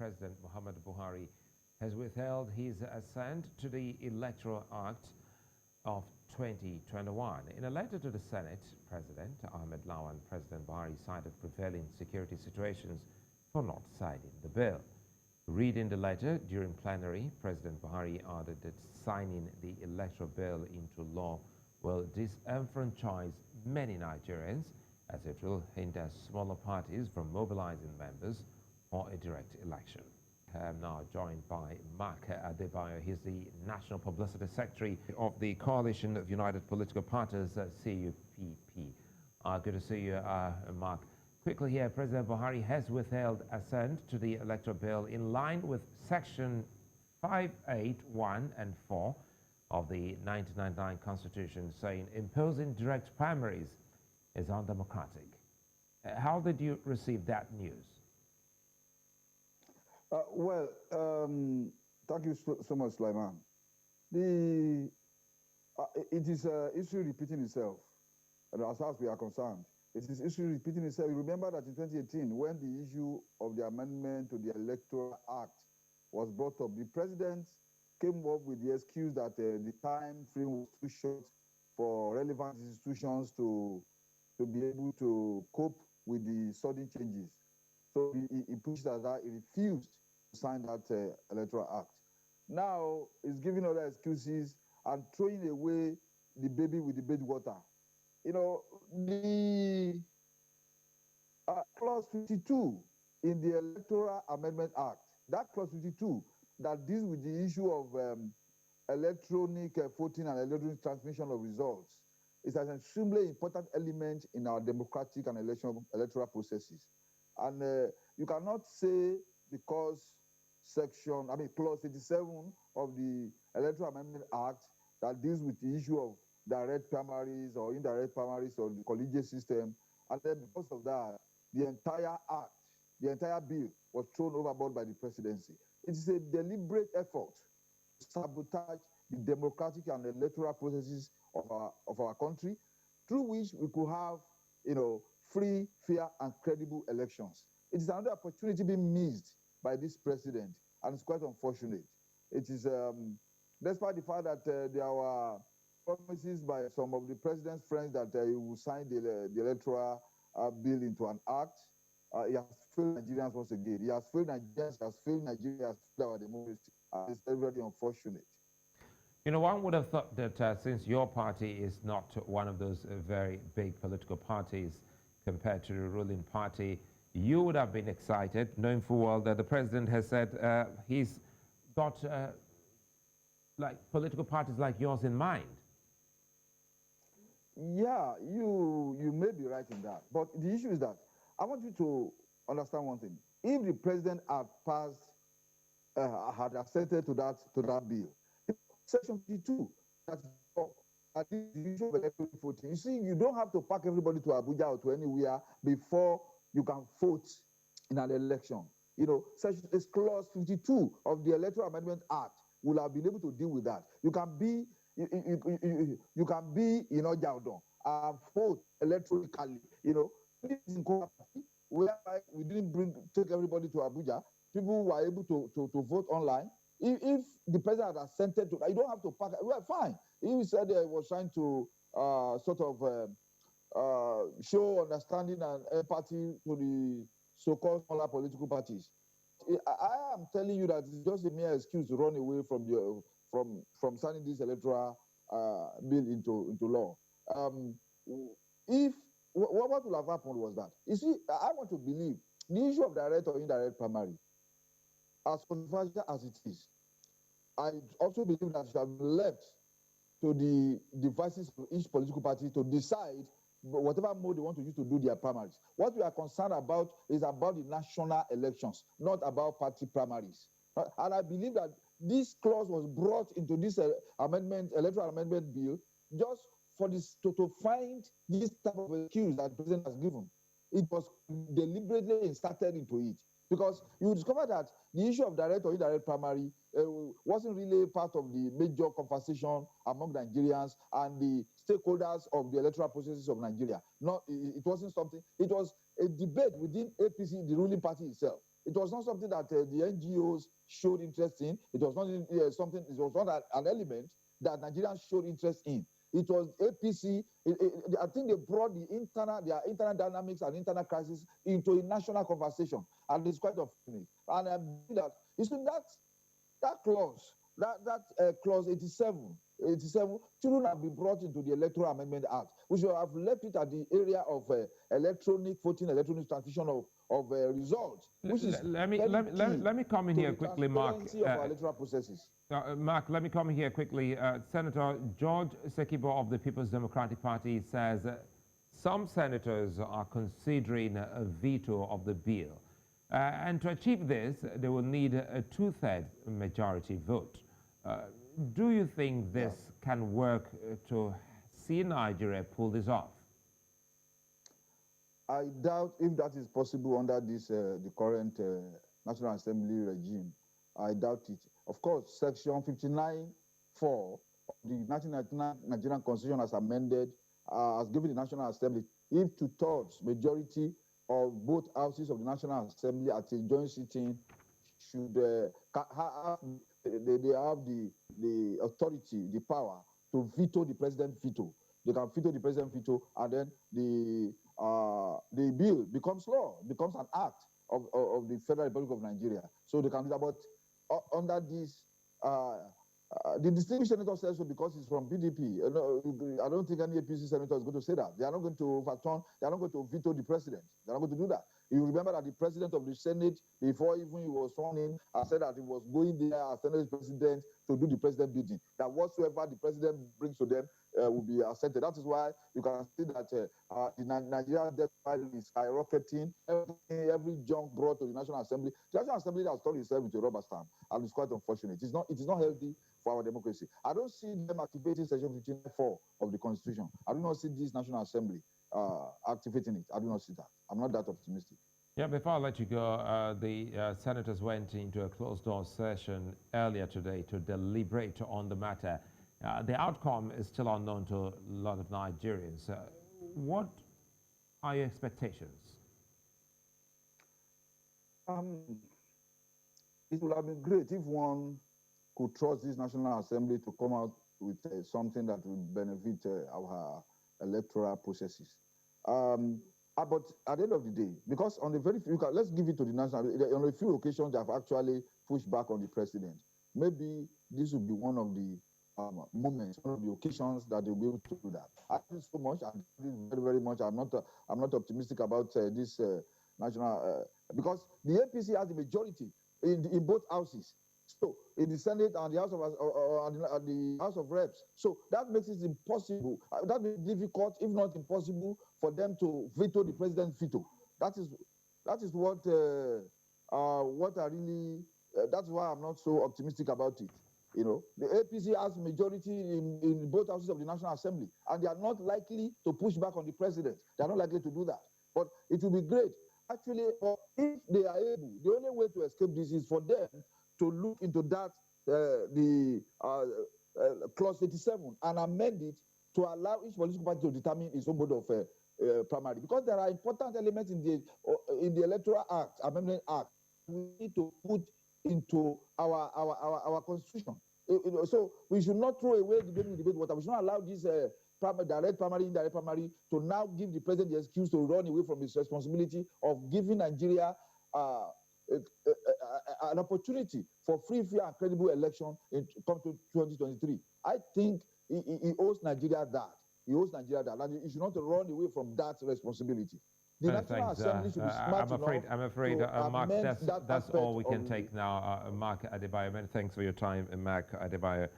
President Muhammadu Buhari has withheld his assent to the Electoral Act of 2021. In a letter to the Senate, President Ahmed Lawan, President Buhari cited prevailing security situations for not signing the bill. Reading the letter during plenary, President Buhari added that signing the electoral bill into law will disenfranchise many Nigerians, as it will hinder smaller parties from mobilizing members for a direct election. I'm now joined by Mark Adebayo. He's the National Publicity Secretary of the Coalition of United Political Parties, CUPP. Good to see you, Mark. Quickly here, President Buhari has withheld assent to the electoral bill in line with Section 581 and 4 of the 1999 Constitution, saying imposing direct primaries is undemocratic. How did you receive that news? Thank you so much, Sulaiman. It is history repeating itself, as far as we are concerned. It is history repeating itself. You remember that in 2018, when the issue of the amendment to the Electoral Act was brought up, the president came up with the excuse that the time frame was too short for relevant institutions to be able to cope with the sudden changes. So he pushed that he refused to sign that Electoral Act. Now he's giving other excuses and throwing away the baby with the bathwater. You know, the clause 52 in the Electoral Amendment Act, that clause 52 that deals with the issue of electronic voting and electronic transmission of results, is an extremely important element in our democratic and electoral processes. And you cannot say because clause 87 of the Electoral Amendment Act that deals with the issue of direct primaries or indirect primaries or the collegiate system, and then because of that, the entire act, the entire bill was thrown overboard by the presidency. It is a deliberate effort to sabotage the democratic and electoral processes of our country, through which we could have, free, fair, and credible elections. It is another opportunity being missed by this president, and it's quite unfortunate. It is, despite the fact that there were promises by some of the president's friends that he will sign the electoral bill into an act, he has failed Nigerians once again. He has failed Nigerians, he has failed Nigeria, he has failed our democracy. It's very, very unfortunate. You know, one would have thought that since your party is not one of those very big political parties compared to the ruling party, you would have been excited, knowing full well that the president has said he's got like political parties like yours in mind. Yeah, you may be right in that. But the issue is that I want you to understand one thing. If the president had passed, had assented to that bill, Section 52, that the issue of electoral voting. You see, you don't have to pack everybody to Abuja or to anywhere before you can vote in an election. You know, clause 52 of the Electoral Amendment Act will have been able to deal with that. You can be in Ojaudon and vote electronically, whereby we didn't take everybody to Abuja. People were able to vote online. If the president had assented to that, you don't have to pack. Well, fine. He said he was trying to show understanding and empathy to the so-called smaller political parties. I am telling you that it's just a mere excuse to run away from signing this electoral bill into law. What will have happened was that, you see, I want to believe the issue of direct or indirect primary, as controversial as it is, I also believe that it should be left to the devices of each political party to decide whatever mode they want to use to do their primaries. What we are concerned about is about the national elections, not about party primaries. And I believe that this clause was brought into this electoral amendment bill just for this to find this type of excuse that the president has given. It was deliberately inserted into it, because you discover that the issue of direct or indirect primary wasn't really part of the major conversation among Nigerians and the stakeholders of the electoral processes of Nigeria. It wasn't something, it was a debate within APC, the ruling party itself. It was not something that the NGOs showed interest in. It was not something. It was not an element that Nigerians showed interest in. It was APC. I think they brought their internal dynamics and internal crisis into a national conversation, and it's quite unfortunate. And I believe that you see that clause, clause 87 shouldn't have been brought into the Electoral Amendment Act. We should have left it at the area of electronic voting, electronic transmission of results, which is let me come in here quickly, Mark. Of our electoral processes. Mark, let me come in here quickly. Senator George Sekibo of the People's Democratic Party says some senators are considering a veto of the bill. And to achieve this, they will need a two-thirds majority vote. Do you think this can work to see Nigeria pull this off? I doubt if that is possible under this the current National Assembly regime. I doubt it. Of course, Section 59(4) of the 1999 Nigerian Constitution as amended has given the National Assembly, if two-thirds majority of both houses of the National Assembly at a joint sitting should have the authority, the power to veto the president veto. They can veto the president veto, and then the bill becomes law, becomes an act of the Federal Republic of Nigeria. So they can do that. But under this, the distinguished senator says so because he's from PDP. I don't think any APC senator is going to say that. They are not going to overturn, they are not going to veto the president. They are not going to do that. You remember that the president of the Senate, before even he was sworn in, said that he was going there as Senate president to do the president bidding. That whatsoever the president brings to them will be accepted. That is why you can see that the Nigerian death file is skyrocketing. Every junk brought to the National Assembly. The National Assembly has turned itself into a rubber stamp, and it's quite unfortunate. It is not healthy for our democracy. I don't see them activating Section 59(4) of the Constitution. I do not see this National Assembly activating it. I do not see that. I'm not that optimistic. Yeah, before I let you go, the senators went into a closed-door session earlier today to deliberate on the matter. The outcome is still unknown to a lot of Nigerians. What are your expectations? It would have been great if one could trust this National Assembly to come out with something that would benefit our electoral processes. But at the end of the day, because on the very few, let's give it to the National Assembly, on a few occasions they have actually pushed back on the president. Maybe this would be one of the moments, one of the occasions that they'll be able to do that. I think so much, and very, very much. I'm not optimistic about this national because the APC has the majority in both houses. So in the Senate and the House of Reps. So that makes it impossible. That makes it difficult, if not impossible, for them to veto the president's veto. That is what I really. That's why I'm not so optimistic about it. You know, the APC has majority in both houses of the National Assembly, and they are not likely to push back on the president. They are not likely to do that. But it will be great. Actually, if they are able, the only way to escape this is for them to look into that, clause 87, and amend it to allow each political party to determine its own mode of primary. Because there are important elements in the Electoral Act, Amendment Act, we need to put into our constitution. So we should not throw away the baby with the bathwater. We should not allow this direct primary, indirect primary to now give the president the excuse to run away from his responsibility of giving Nigeria an opportunity for free, fair, and credible election come to 2023. I think he owes Nigeria that. He owes Nigeria that, and he should not run away from that responsibility. The National Assembly should be smart I'm afraid, Mark, that's all we can take now. Mark Adebayo, many thanks for your time, Mark Adebayo.